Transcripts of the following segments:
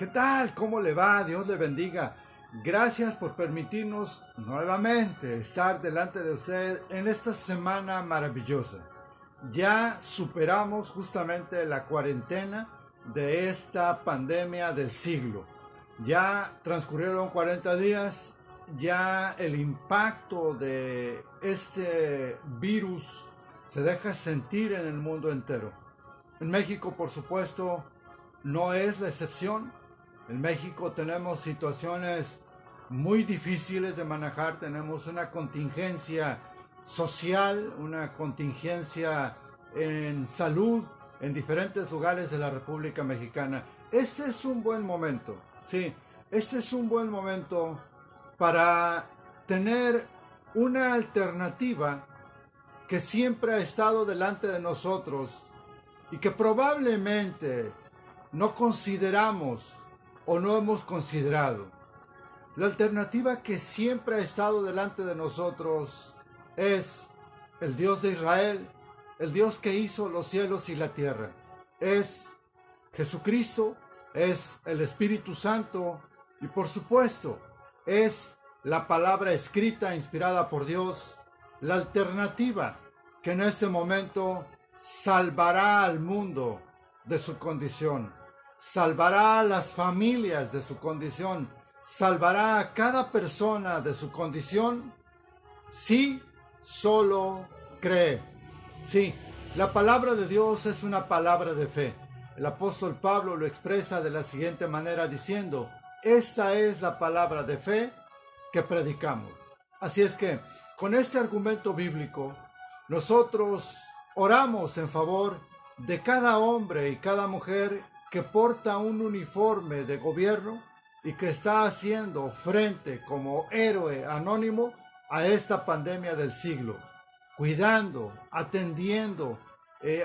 ¿Qué tal? ¿Cómo le va? Dios le bendiga. Gracias por permitirnos nuevamente estar delante de usted en esta semana maravillosa. Ya superamos justamente la cuarentena de esta pandemia del siglo. Ya transcurrieron 40 días, ya el impacto de este virus se deja sentir en el mundo entero. En México, por supuesto, no es la excepción. En México tenemos situaciones muy difíciles de manejar, tenemos una contingencia social, una contingencia en salud en diferentes lugares de la República Mexicana. Este es un buen momento, sí, este es un buen momento para tener una alternativa que siempre ha estado delante de nosotros y que probablemente no consideramos o no hemos considerado. La alternativa que siempre ha estado delante de nosotros es el Dios de Israel, el Dios que hizo los cielos y la tierra. Es Jesucristo, es el Espíritu Santo y por supuesto es la palabra escrita inspirada por Dios, la alternativa que en este momento salvará al mundo de su condición, salvará a las familias de su condición, salvará a cada persona de su condición si solo cree. Sí, la palabra de Dios es una palabra de fe. El apóstol Pablo lo expresa de la siguiente manera diciendo: esta es la palabra de fe que predicamos. Así es que con este argumento bíblico nosotros oramos en favor de cada hombre y cada mujer que porta un uniforme de gobierno y que está haciendo frente como héroe anónimo a esta pandemia del siglo, cuidando, atendiendo,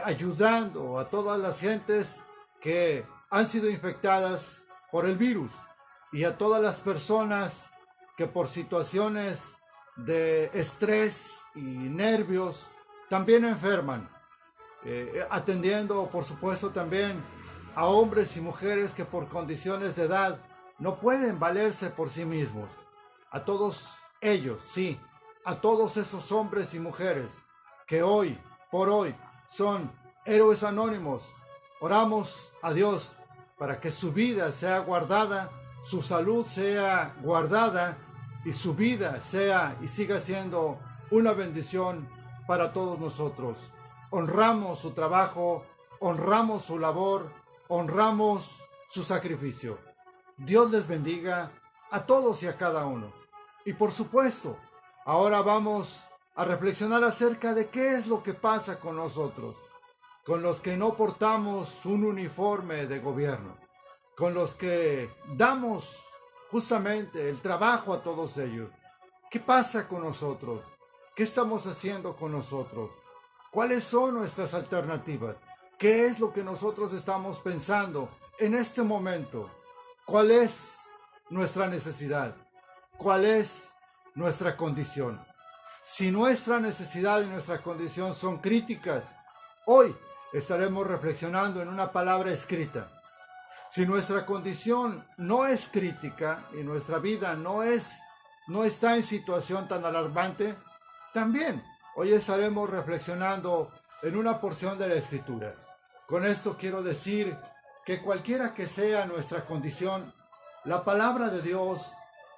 ayudando a todas las gentes que han sido infectadas por el virus y a todas las personas que por situaciones de estrés y nervios también enferman, atendiendo por supuesto también a hombres y mujeres que por condiciones de edad no pueden valerse por sí mismos. A todos ellos, sí, a todos esos hombres y mujeres que hoy por hoy son héroes anónimos, oramos a Dios para que su vida sea guardada, su salud sea guardada y su vida sea y siga siendo una bendición para todos nosotros. Honramos su trabajo, honramos su labor, honramos su sacrificio. Dios les bendiga a todos y a cada uno. Y por supuesto, ahora vamos a reflexionar acerca de qué es lo que pasa con nosotros, con los que no portamos un uniforme de gobierno, con los que damos justamente el trabajo a todos ellos. ¿Qué pasa con nosotros? ¿Qué estamos haciendo con nosotros? ¿Cuáles son nuestras alternativas? ¿Qué es lo que nosotros estamos pensando en este momento? ¿Cuál es nuestra necesidad? ¿Cuál es nuestra condición? Si nuestra necesidad y nuestra condición son críticas, hoy estaremos reflexionando en una palabra escrita. Si nuestra condición no es crítica y nuestra vida no está en situación tan alarmante, también hoy estaremos reflexionando en una porción de la Escritura. Con esto quiero decir que cualquiera que sea nuestra condición, la palabra de Dios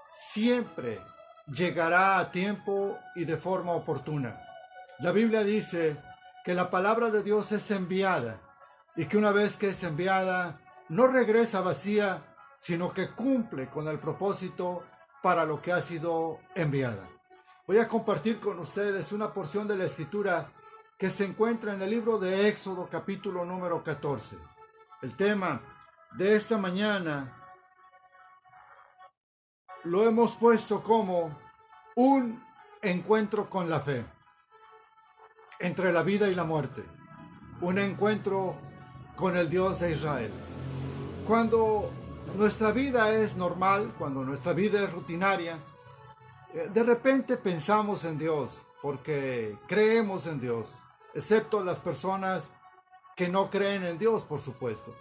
siempre llegará a tiempo y de forma oportuna. La Biblia dice que la palabra de Dios es enviada y que una vez que es enviada, no regresa vacía, sino que cumple con el propósito para lo que ha sido enviada. Voy a compartir con ustedes una porción de la Escritura que se encuentra en el libro de Éxodo, capítulo número 14. El tema de esta mañana lo hemos puesto como un encuentro con la fe, entre la vida y la muerte, un encuentro con el Dios de Israel. Cuando nuestra vida es normal, cuando nuestra vida es rutinaria, de repente pensamos en Dios, porque creemos en Dios, excepto las personas que no creen en Dios, por supuesto.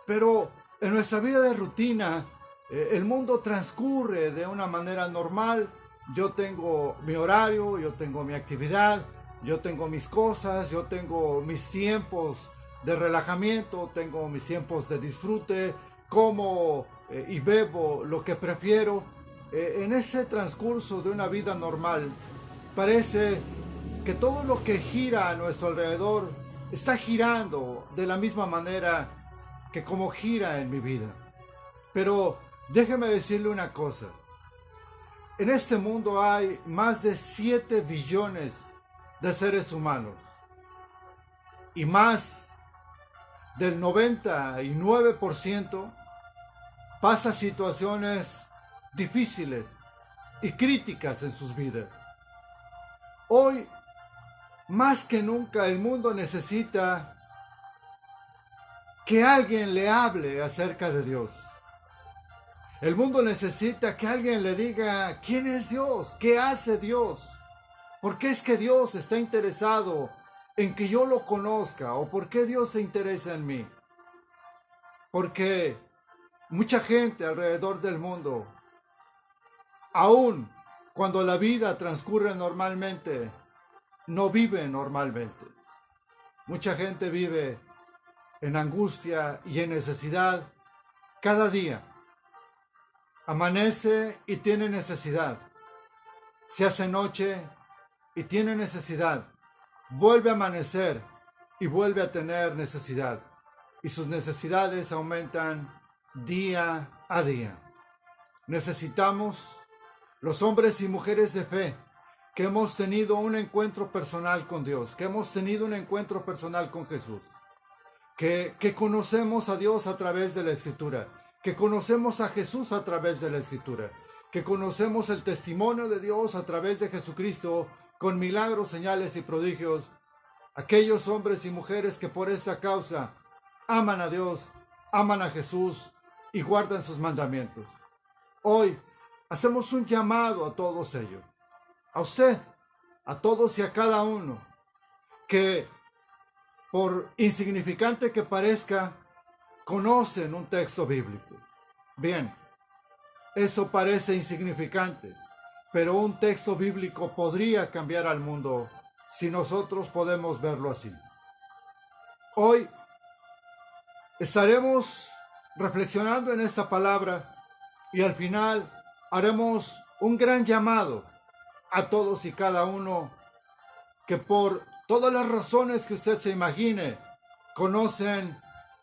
Pero En nuestra vida de rutina, el mundo transcurre de una manera normal. Yo tengo mi horario, yo tengo mi actividad, yo tengo mis cosas, yo tengo mis tiempos de relajamiento, tengo mis tiempos de disfrute, como y bebo lo que prefiero. En ese transcurso de una vida normal, parece que todo lo que gira a nuestro alrededor está girando de la misma manera que como gira en mi vida. Pero déjeme decirle una cosa. En este mundo hay más de 7 billones de seres humanos y más del 99% pasa situaciones difíciles y críticas en sus vidas. Hoy, más que nunca, el mundo necesita que alguien le hable acerca de Dios. El mundo necesita que alguien le diga quién es Dios, qué hace Dios, por qué es que Dios está interesado en que yo lo conozca o por qué Dios se interesa en mí. Porque mucha gente alrededor del mundo, aun cuando la vida transcurre normalmente, no vive normalmente. Mucha gente vive en angustia y en necesidad cada día. Amanece y tiene necesidad. Se hace noche y tiene necesidad. Vuelve a amanecer y vuelve a tener necesidad. Y sus necesidades aumentan día a día. Necesitamos, los hombres y mujeres de fe, que hemos tenido un encuentro personal con Dios, que hemos tenido un encuentro personal con Jesús, que conocemos a Dios a través de la Escritura, que conocemos a Jesús a través de la Escritura, que conocemos el testimonio de Dios a través de Jesucristo con milagros, señales y prodigios. Aquellos hombres y mujeres que por esta causa aman a Dios, aman a Jesús y guardan sus mandamientos. Hoy hacemos un llamado a todos ellos, a usted, a todos y a cada uno, que por insignificante que parezca, conocen un texto bíblico. Bien, eso parece insignificante, pero un texto bíblico podría cambiar al mundo si nosotros podemos verlo así. Hoy estaremos reflexionando en esta palabra y al final haremos un gran llamado a todos y cada uno que por todas las razones que usted se imagine conocen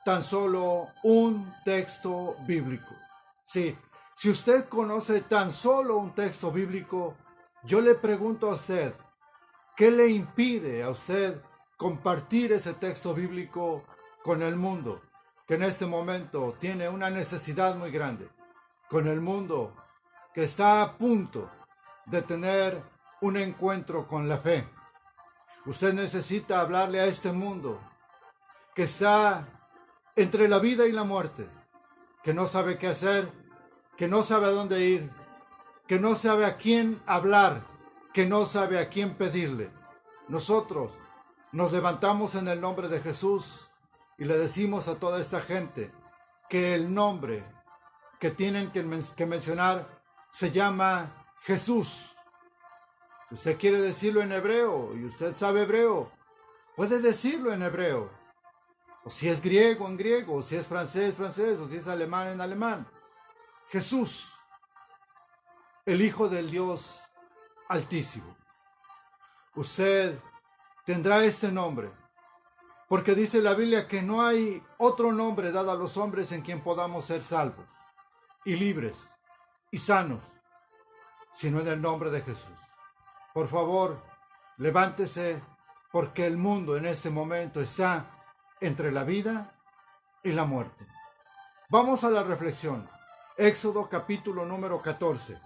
tan solo un texto bíblico. Sí, si usted conoce tan solo un texto bíblico, yo le pregunto a usted, ¿qué le impide a usted compartir ese texto bíblico con el mundo, que en este momento tiene una necesidad muy grande, con el mundo que está a punto de tener un encuentro con la fe? Usted necesita hablarle a este mundo que está entre la vida y la muerte, que no sabe qué hacer, que no sabe a dónde ir, que no sabe a quién hablar, que no sabe a quién pedirle. Nosotros nos levantamos en el nombre de Jesús y le decimos a toda esta gente que el nombre que tienen que mencionar se llama Jesús. Si usted quiere decirlo en hebreo y usted sabe hebreo, puede decirlo en hebreo. O si es griego, en griego, o si es francés, francés, o si es alemán, en alemán. Jesús, el Hijo del Dios Altísimo. Usted tendrá este nombre, porque dice la Biblia que no hay otro nombre dado a los hombres en quien podamos ser salvos, y libres, y sanos, sino en el nombre de Jesús. Por favor, levántese, porque el mundo en este momento está entre la vida y la muerte. Vamos a la reflexión. Éxodo capítulo número 14.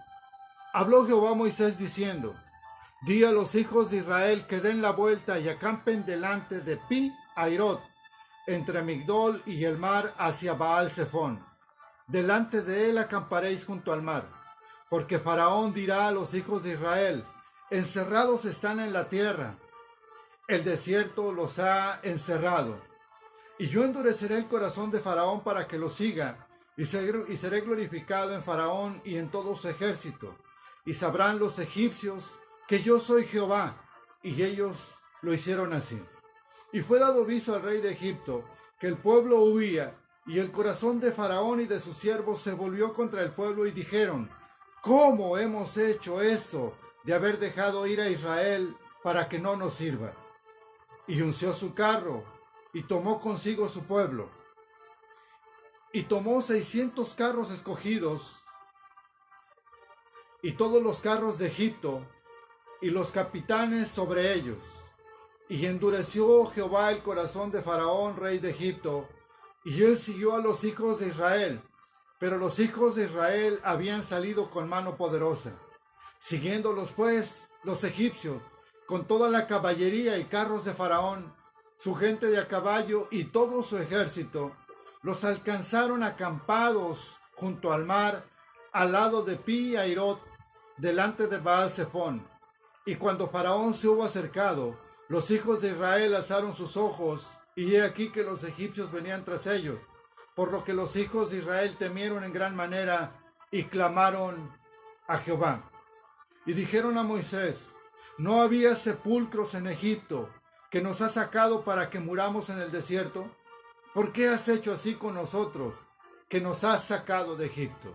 Habló Jehová a Moisés diciendo: Di a los hijos de Israel que den la vuelta y acampen delante de Pi Hairot, entre Migdol y el mar hacia Baal Zephón. Delante de él acamparéis junto al mar, porque Faraón dirá a los hijos de Israel: Encerrados están en la tierra, el desierto los ha encerrado. Y yo endureceré el corazón de Faraón para que los siga, y seré glorificado en Faraón y en todo su ejército, y sabrán los egipcios que yo soy Jehová. Y ellos lo hicieron así. Y fue dado aviso al rey de Egipto que el pueblo huía, y el corazón de Faraón y de sus siervos se volvió contra el pueblo, y dijeron: ¿cómo hemos hecho esto de haber dejado ir a Israel para que no nos sirva? Y unció su carro, y tomó consigo su pueblo, y tomó 600 carros escogidos, y todos los carros de Egipto, y los capitanes sobre ellos. Y endureció Jehová el corazón de Faraón, rey de Egipto, y él siguió a los hijos de Israel. Pero los hijos de Israel habían salido con mano poderosa. Siguiéndolos pues los egipcios, con toda la caballería y carros de Faraón, su gente de a caballo y todo su ejército, los alcanzaron acampados junto al mar, al lado de Pi Hairot, delante de Baal-Zephón. Y cuando Faraón se hubo acercado, los hijos de Israel alzaron sus ojos, y he aquí que los egipcios venían tras ellos, por lo que los hijos de Israel temieron en gran manera y clamaron a Jehová. Y dijeron a Moisés: ¿no había sepulcros en Egipto que nos has sacado para que muramos en el desierto? ¿Por qué has hecho así con nosotros, que nos has sacado de Egipto?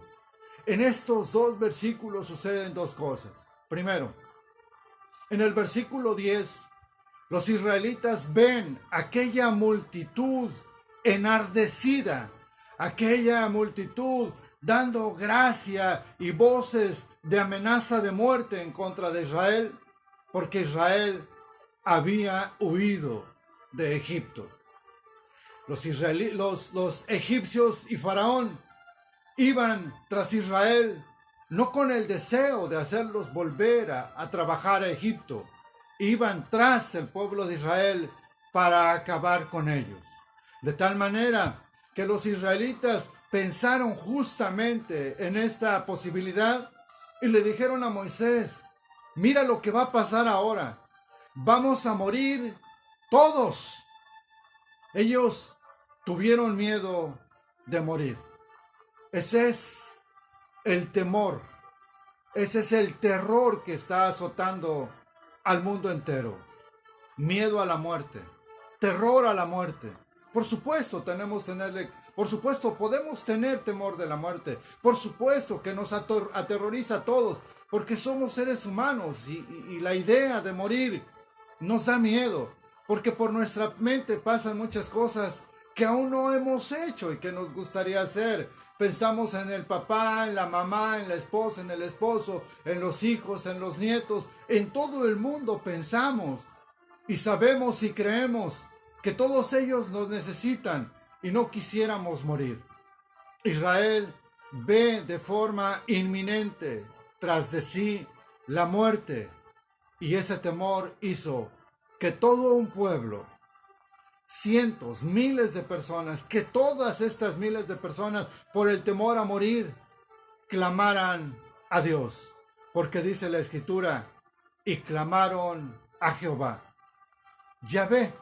En estos dos versículos suceden dos cosas. Primero, en el versículo 10, los israelitas ven aquella multitud enardecida, aquella multitud dando gracia y voces de amenaza de muerte en contra de Israel, porque Israel había huido de Egipto. Los egipcios y Faraón iban tras Israel no con el deseo de hacerlos volver a trabajar a Egipto. Iban tras el pueblo de Israel para acabar con ellos. De tal manera que los israelitas pensaron justamente en esta posibilidad y le dijeron a Moisés: mira lo que va a pasar ahora. Vamos a morir todos. Ellos tuvieron miedo de morir. Ese es el temor. Ese es el terror que está azotando al mundo entero. Miedo a la muerte. Terror a la muerte. Por supuesto podemos tener temor de la muerte. Por supuesto que nos aterroriza a todos, porque somos seres humanos y la idea de morir nos da miedo, porque por nuestra mente pasan muchas cosas que aún no hemos hecho y que nos gustaría hacer. Pensamos en el papá, en la mamá, en la esposa, en el esposo, en los hijos, en los nietos, en todo el mundo pensamos y sabemos y creemos que todos ellos nos necesitan y no quisiéramos morir. Israel ve de forma inminente tras de sí la muerte, y ese temor hizo que todo un pueblo, cientos, miles de personas, que todas estas miles de personas, por el temor a morir, clamaran a Dios, porque dice la Escritura: y clamaron a Jehová. Yahweh,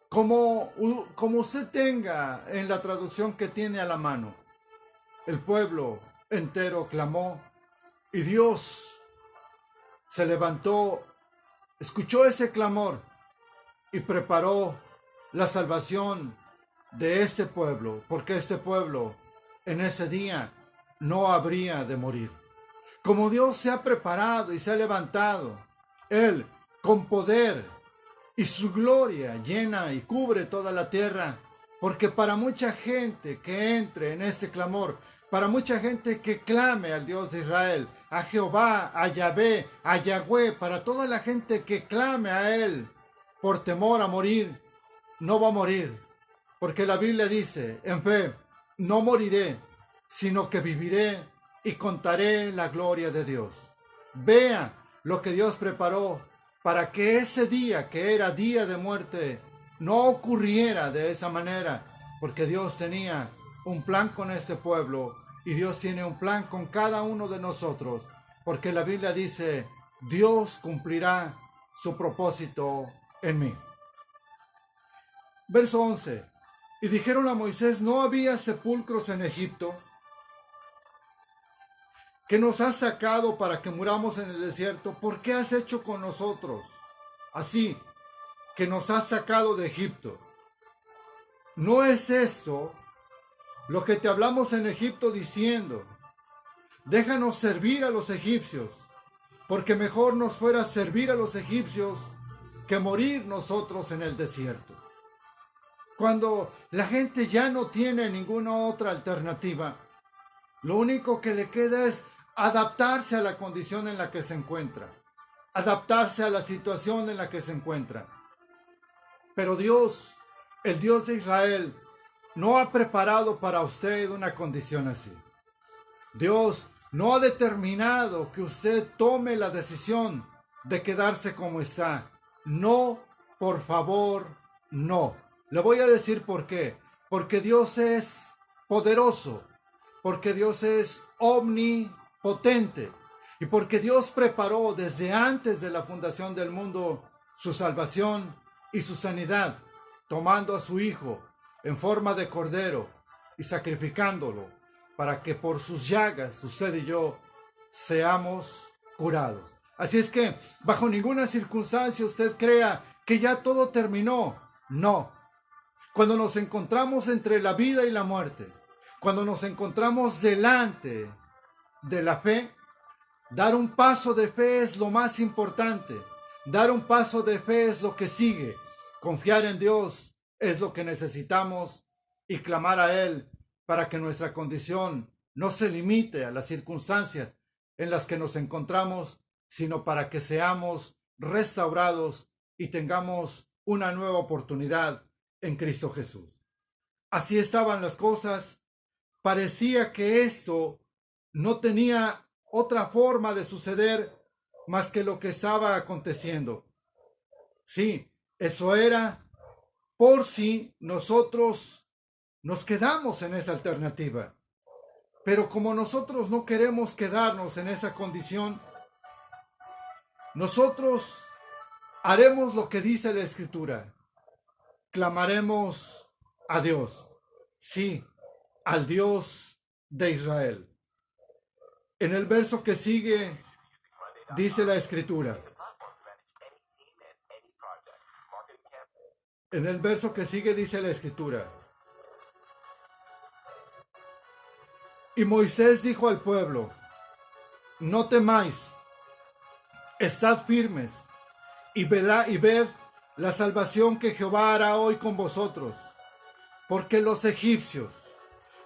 como usted tenga en la traducción que tiene a la mano. El pueblo entero clamó, y Dios se levantó, escuchó ese clamor y preparó la salvación de este pueblo, porque este pueblo en ese día no habría de morir. Como Dios se ha preparado y se ha levantado, Él con poder y su gloria llena y cubre toda la tierra, porque para mucha gente que entre en este clamor, para mucha gente que clame al Dios de Israel, a Jehová, a Yahvé, a Yahweh, para toda la gente que clame a Él por temor a morir, no va a morir, porque la Biblia dice en fe: no moriré, sino que viviré y contaré la gloria de Dios. Vea lo que Dios preparó para que ese día, que era día de muerte, no ocurriera de esa manera, porque Dios tenía un plan con ese pueblo y Dios tiene un plan con cada uno de nosotros, porque la Biblia dice: Dios cumplirá su propósito en mí. Verso 11. Y dijeron a Moisés: ¿no había sepulcros en Egipto? ¿Que nos has sacado para que muramos en el desierto? ¿Por qué has hecho con nosotros así, que nos has sacado de Egipto? ¿No es esto lo que te hablamos en Egipto diciendo: déjanos servir a los egipcios, porque mejor nos fuera servir a los egipcios que morir nosotros en el desierto? Cuando la gente ya no tiene ninguna otra alternativa, lo único que le queda es adaptarse a la condición en la que se encuentra, adaptarse a la situación en la que se encuentra. Pero Dios, el Dios de Israel, no ha preparado para usted una condición así. Dios no ha determinado que usted tome la decisión de quedarse como está. No, por favor, no. Le voy a decir por qué. Porque Dios es poderoso, porque Dios es omnipotente y porque Dios preparó desde antes de la fundación del mundo su salvación y su sanidad, tomando a su Hijo en forma de cordero y sacrificándolo para que por sus llagas usted y yo seamos curados. Así es que bajo ninguna circunstancia usted crea que ya todo terminó. No. Cuando nos encontramos entre la vida y la muerte, cuando nos encontramos delante de la fe, dar un paso de fe es lo más importante. Dar un paso de fe es lo que sigue. Confiar en Dios es lo que necesitamos y clamar a Él para que nuestra condición no se limite a las circunstancias en las que nos encontramos, sino para que seamos restaurados y tengamos una nueva oportunidad en Cristo Jesús. Así estaban las cosas. Parecía que esto no tenía otra forma de suceder más que lo que estaba aconteciendo. Sí, eso era por si nosotros nos quedamos en esa alternativa. Pero como nosotros no queremos quedarnos en esa condición, nosotros haremos lo que dice la Escritura. Clamaremos a Dios, sí, al Dios de Israel. En el verso que sigue, dice la Escritura. En el verso que sigue dice la Escritura: y Moisés dijo al pueblo: no temáis, estad firmes y ved la salvación que Jehová hará hoy con vosotros, porque los egipcios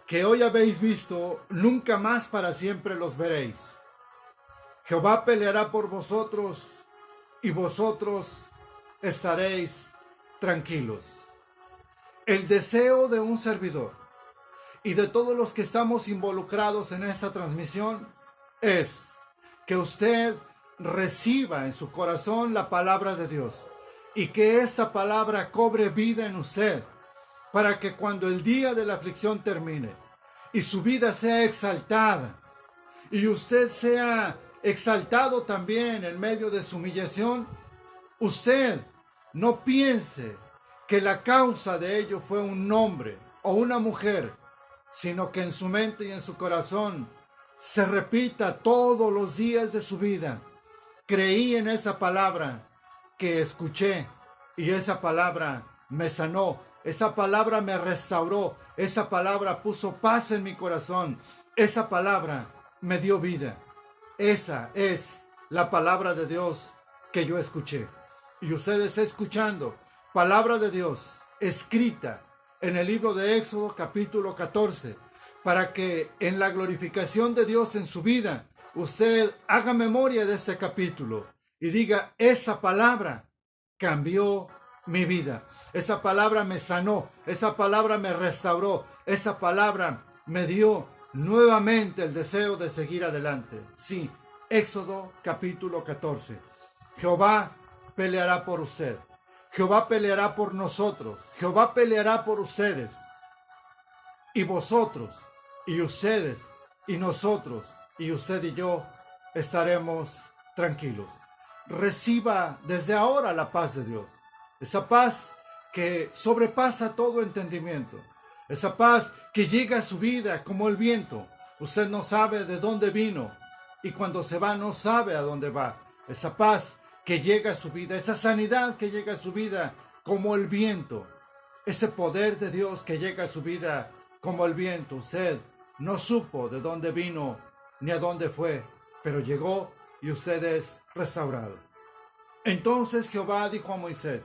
que hoy habéis visto, nunca más para siempre los veréis. Jehová peleará por vosotros y vosotros estaréis tranquilos. El deseo de un servidor y de todos los que estamos involucrados en esta transmisión es que usted reciba en su corazón la palabra de Dios y que esta palabra cobre vida en usted, para que cuando el día de la aflicción termine y su vida sea exaltada y usted sea exaltado también en medio de su humillación, usted no piense que la causa de ello fue un hombre o una mujer, sino que en su mente y en su corazón se repita todos los días de su vida: creí en esa palabra que escuché y esa palabra me sanó, esa palabra me restauró, esa palabra puso paz en mi corazón, esa palabra me dio vida. Esa es la palabra de Dios que yo escuché. Y ustedes escuchando palabra de Dios escrita en el libro de Éxodo capítulo 14, para que en la glorificación de Dios en su vida, usted haga memoria de ese capítulo y diga: esa palabra cambió mi vida, esa palabra me sanó, esa palabra me restauró, esa palabra me dio nuevamente el deseo de seguir adelante. Sí, Éxodo capítulo 14. Jehová peleará por usted. Jehová peleará por nosotros. Jehová peleará por ustedes. Y vosotros, y ustedes, y nosotros, y usted y yo estaremos tranquilos. Reciba desde ahora la paz de Dios. Esa paz que sobrepasa todo entendimiento. esa paz que llega a su vida como el viento. Usted no sabe de dónde vino y cuando se va no sabe a dónde va. Esa paz que llega a su vida, esa sanidad que llega a su vida como el viento, ese poder de Dios que llega a su vida como el viento. Usted no supo de dónde vino ni a dónde fue, pero llegó y usted es restaurado. Entonces Jehová dijo a Moisés: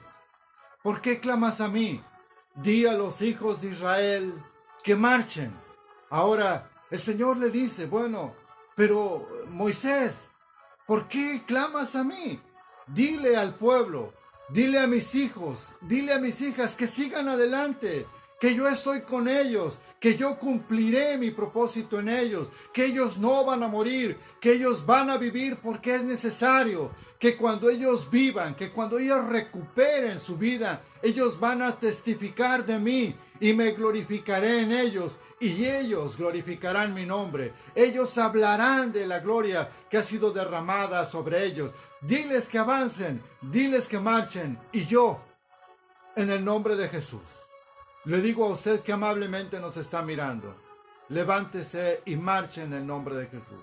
¿por qué clamas a mí? Di a los hijos de Israel que marchen. Ahora el Señor le dice: bueno, pero Moisés, ¿por qué clamas a mí? Dile al pueblo, dile a mis hijos, dile a mis hijas que sigan adelante, que yo estoy con ellos, que yo cumpliré mi propósito en ellos, que ellos no van a morir, que ellos van a vivir porque es necesario, que cuando ellos vivan, que cuando ellos recuperen su vida, ellos van a testificar de mí y me glorificaré en ellos y ellos glorificarán mi nombre. Ellos hablarán de la gloria que ha sido derramada sobre ellos. Diles que avancen, diles que marchen y yo, en el nombre de Jesús, le digo a usted que amablemente nos está mirando: levántese y marche en el nombre de Jesús.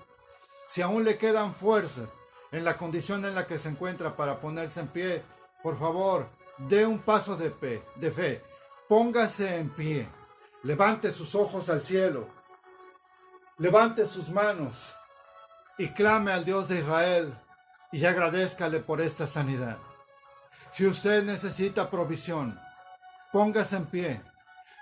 Si aún le quedan fuerzas en la condición en la que se encuentra para ponerse en pie, por favor, dé un paso de fe. Póngase en pie. Levante sus ojos al cielo. Levante sus manos y clame al Dios de Israel y agradézcale por esta sanidad. Si usted necesita provisión, póngase en pie,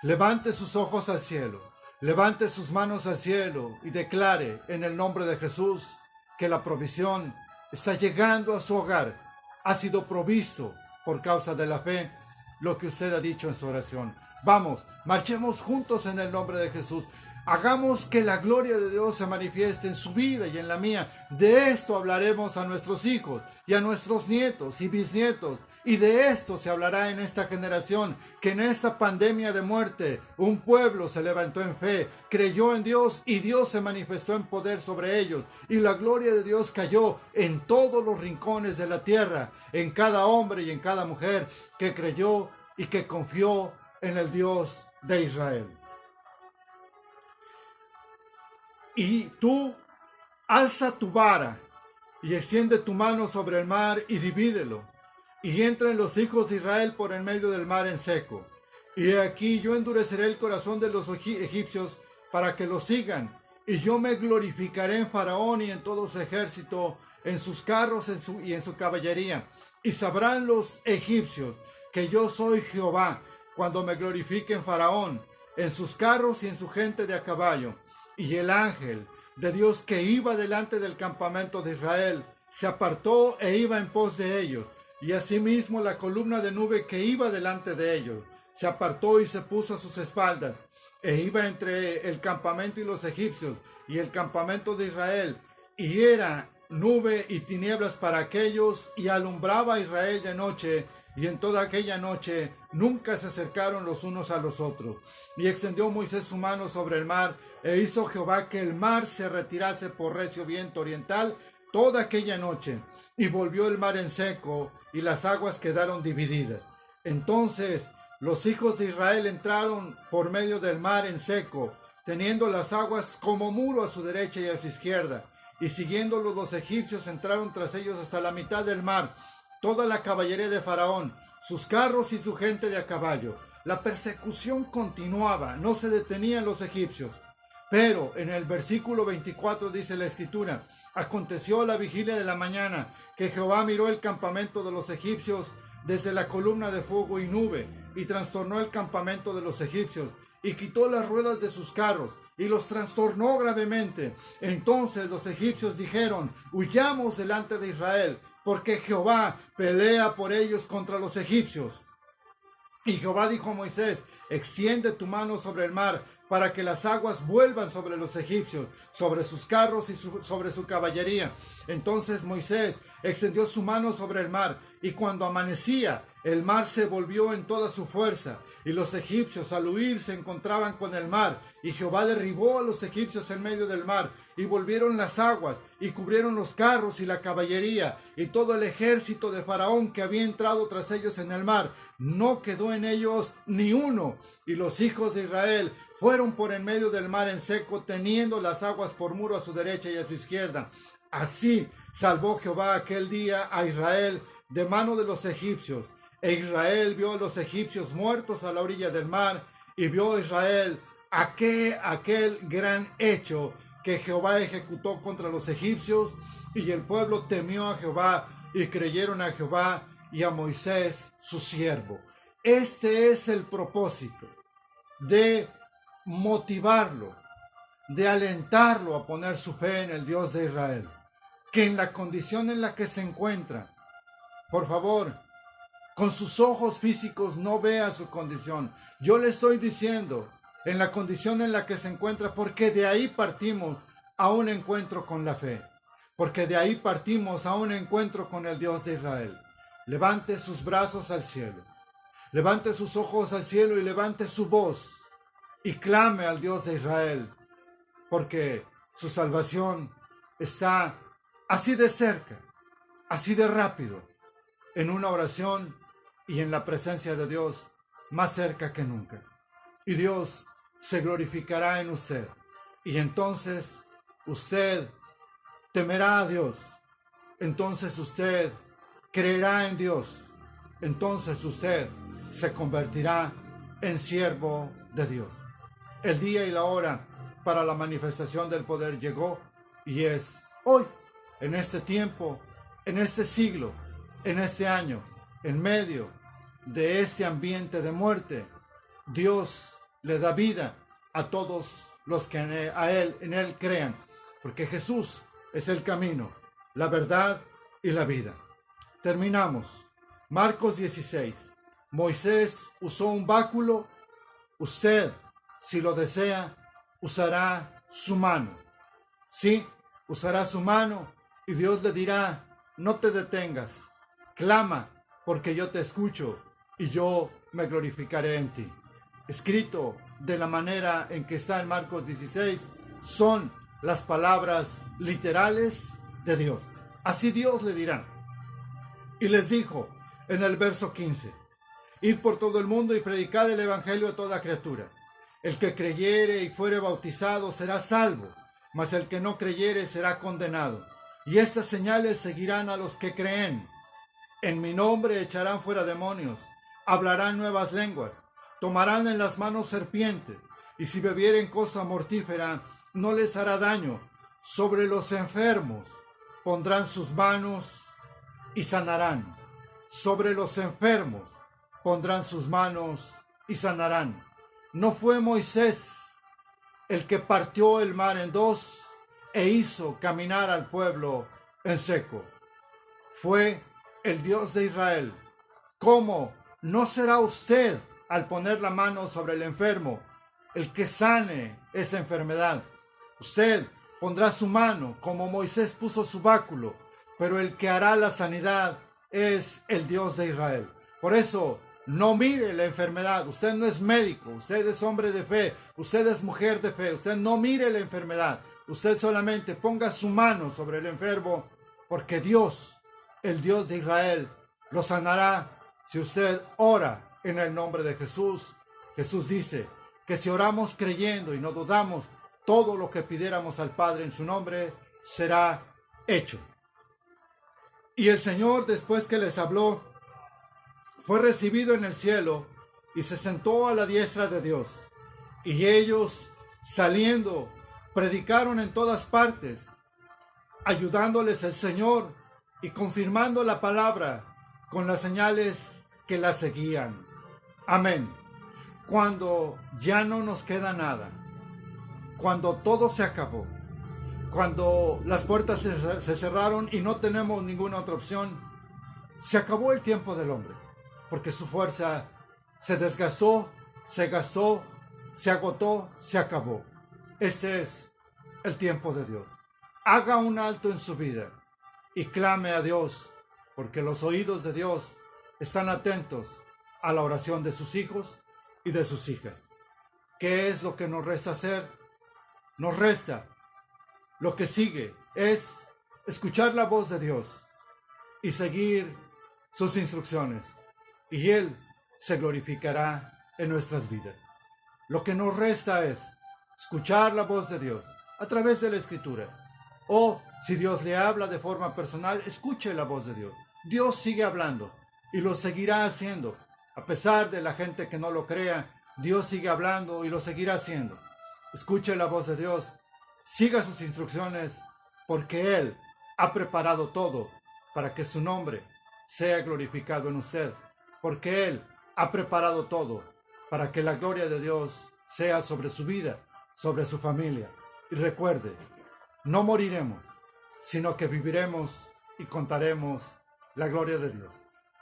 levante sus ojos al cielo, levante sus manos al cielo y declare en el nombre de Jesús que la provisión está llegando a su hogar. Ha sido provisto por causa de la fe lo que usted ha dicho en su oración. Vamos, marchemos juntos en el nombre de Jesús. Hagamos que la gloria de Dios se manifieste en su vida y en la mía. De esto hablaremos a nuestros hijos y a nuestros nietos y bisnietos. Y de esto se hablará en esta generación, que en esta pandemia de muerte, un pueblo se levantó en fe, creyó en Dios y Dios se manifestó en poder sobre ellos. Y la gloria de Dios cayó en todos los rincones de la tierra, en cada hombre y en cada mujer que creyó y que confió en el Dios de Israel. Y tú, alza tu vara y extiende tu mano sobre el mar y divídelo, y entren los hijos de Israel por en medio del mar en seco. Y he aquí yo endureceré el corazón de los egipcios para que los sigan, y yo me glorificaré en Faraón y en todo su ejército, en sus carros y en su caballería. Y sabrán los egipcios que yo soy Jehová, cuando me glorifique en Faraón, en sus carros y en su gente de a caballo. Y el ángel de Dios que iba delante del campamento de Israel se apartó e iba en pos de ellos. Y asimismo la columna de nube que iba delante de ellos se apartó y se puso a sus espaldas, e iba entre el campamento y los egipcios y el campamento de Israel, y era nube y tinieblas para aquellos, y alumbraba a Israel de noche, y en toda aquella noche nunca se acercaron los unos a los otros. Y extendió Moisés su mano sobre el mar, e hizo Jehová que el mar se retirase por recio viento oriental toda aquella noche, y volvió el mar en seco, y las aguas quedaron divididas. Entonces los hijos de Israel entraron por medio del mar en seco, teniendo las aguas como muro a su derecha y a su izquierda, y siguiéndolos los egipcios entraron tras ellos hasta la mitad del mar, toda la caballería de Faraón, sus carros y su gente de a caballo. La persecución continuaba, no se detenían los egipcios. Pero en el versículo 24 dice la escritura: aconteció a la vigilia de la mañana que Jehová miró el campamento de los egipcios desde la columna de fuego y nube, y trastornó el campamento de los egipcios, y quitó las ruedas de sus carros, y los trastornó gravemente. Entonces los egipcios dijeron: huyamos delante de Israel, porque Jehová pelea por ellos contra los egipcios. Y Jehová dijo a Moisés: extiende tu mano sobre el mar, para que las aguas vuelvan sobre los egipcios, sobre sus carros y sobre su caballería. Entonces Moisés extendió su mano sobre el mar, y cuando amanecía, el mar se volvió en toda su fuerza, y los egipcios al huir se encontraban con el mar, y Jehová derribó a los egipcios en medio del mar, y volvieron las aguas, y cubrieron los carros y la caballería, y todo el ejército de Faraón que había entrado tras ellos en el mar. No quedó en ellos ni uno, y los hijos de Israel fueron por en medio del mar en seco, teniendo las aguas por muro a su derecha y a su izquierda. Así salvó Jehová aquel día a Israel de mano de los egipcios. E Israel vio a los egipcios muertos a la orilla del mar, y vio Israel aquel gran hecho que Jehová ejecutó contra los egipcios, y el pueblo temió a Jehová, y creyeron a Jehová y a Moisés su siervo. Este es el propósito de motivarlo, de alentarlo a poner su fe en el Dios de Israel, que en la condición en la que se encuentra, por favor, con sus ojos físicos no vea su condición. Yo le estoy diciendo en la condición en la que se encuentra, porque de ahí partimos a un encuentro con la fe, porque de ahí partimos a un encuentro con el Dios de Israel. Levante sus brazos al cielo, levante sus ojos al cielo y levante su voz y clame al Dios de Israel, porque su salvación está así de cerca, así de rápido, en una oración y en la presencia de Dios más cerca que nunca. Y Dios se glorificará en usted, y entonces usted temerá a Dios, entonces usted creerá en Dios, entonces usted se convertirá en siervo de Dios. El día y la hora para la manifestación del poder llegó, y es hoy, en este tiempo, en este siglo, en este año, en medio de ese ambiente de muerte. Dios le da vida a todos los que en él crean, porque Jesús es el camino, la verdad y la vida. Terminamos. Marcos 16. Moisés usó un báculo. Usted, si lo desea, usará su mano. Sí, usará su mano, y Dios le dirá: no te detengas, clama, porque yo te escucho y yo me glorificaré en ti. Escrito de la manera en que está en Marcos 16, son las palabras literales de Dios. Así Dios le dirá. Y les dijo en el verso 15: id por todo el mundo y predicad el evangelio a toda criatura. El que creyere y fuere bautizado será salvo, mas el que no creyere será condenado. Y estas señales seguirán a los que creen. En mi nombre echarán fuera demonios, hablarán nuevas lenguas, tomarán en las manos serpientes, y si bebieren cosa mortífera, no les hará daño. Sobre los enfermos pondrán sus manos y sanarán. Sobre los enfermos pondrán sus manos y sanarán. ¿No fue Moisés el que partió el mar en dos e hizo caminar al pueblo en seco? Fue el Dios de Israel. ¿Cómo no será usted, al poner la mano sobre el enfermo, el que sane esa enfermedad? Usted pondrá su mano como Moisés puso su báculo, pero el que hará la sanidad es el Dios de Israel. Por eso, no mire la enfermedad. Usted no es médico, usted es hombre de fe, usted es mujer de fe. Usted no mire la enfermedad. Usted solamente ponga su mano sobre el enfermo, porque Dios, el Dios de Israel, lo sanará si usted ora en el nombre de Jesús. Jesús dice que si oramos creyendo y no dudamos, todo lo que pidiéramos al Padre en su nombre será hecho. Y el Señor, después que les habló, fue recibido en el cielo y se sentó a la diestra de Dios. Y ellos, saliendo, predicaron en todas partes, ayudándoles el Señor y confirmando la palabra con las señales que la seguían. Amén. Cuando ya no nos queda nada, cuando todo se acabó, cuando las puertas se cerraron y no tenemos ninguna otra opción, se acabó el tiempo del hombre, porque su fuerza se desgastó, se gastó, se agotó, se acabó. Este es el tiempo de Dios. Haga un alto en su vida y clame a Dios, porque los oídos de Dios están atentos a la oración de sus hijos y de sus hijas. ¿Qué es lo que nos resta hacer? Nos resta lo que sigue, es escuchar la voz de Dios y seguir sus instrucciones, y Él se glorificará en nuestras vidas. Lo que nos resta es escuchar la voz de Dios a través de la Escritura, o si Dios le habla de forma personal, escuche la voz de Dios. Dios sigue hablando y lo seguirá haciendo. A pesar de la gente que no lo crea, Dios sigue hablando y lo seguirá haciendo. Escuche la voz de Dios, siga sus instrucciones, porque Él ha preparado todo para que su nombre sea glorificado en usted, porque Él ha preparado todo para que la gloria de Dios sea sobre su vida, sobre su familia. Y recuerde, no moriremos, sino que viviremos y contaremos la gloria de Dios.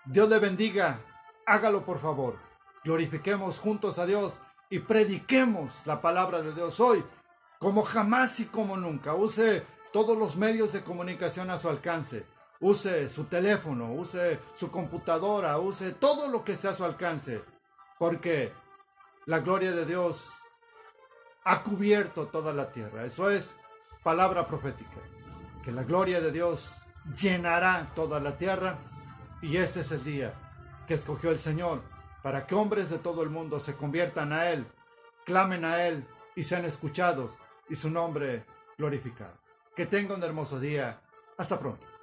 Dios le bendiga, hágalo por favor. Glorifiquemos juntos a Dios y prediquemos la palabra de Dios hoy, como jamás y como nunca. Use todos los medios de comunicación a su alcance. Use su teléfono, use su computadora, use todo lo que esté a su alcance, porque la gloria de Dios ha cubierto toda la tierra. Eso es palabra profética, que la gloria de Dios llenará toda la tierra, y este es el día que escogió el Señor para que hombres de todo el mundo se conviertan a Él, clamen a Él y sean escuchados y su nombre glorificado. Que tenga un hermoso día. Hasta pronto.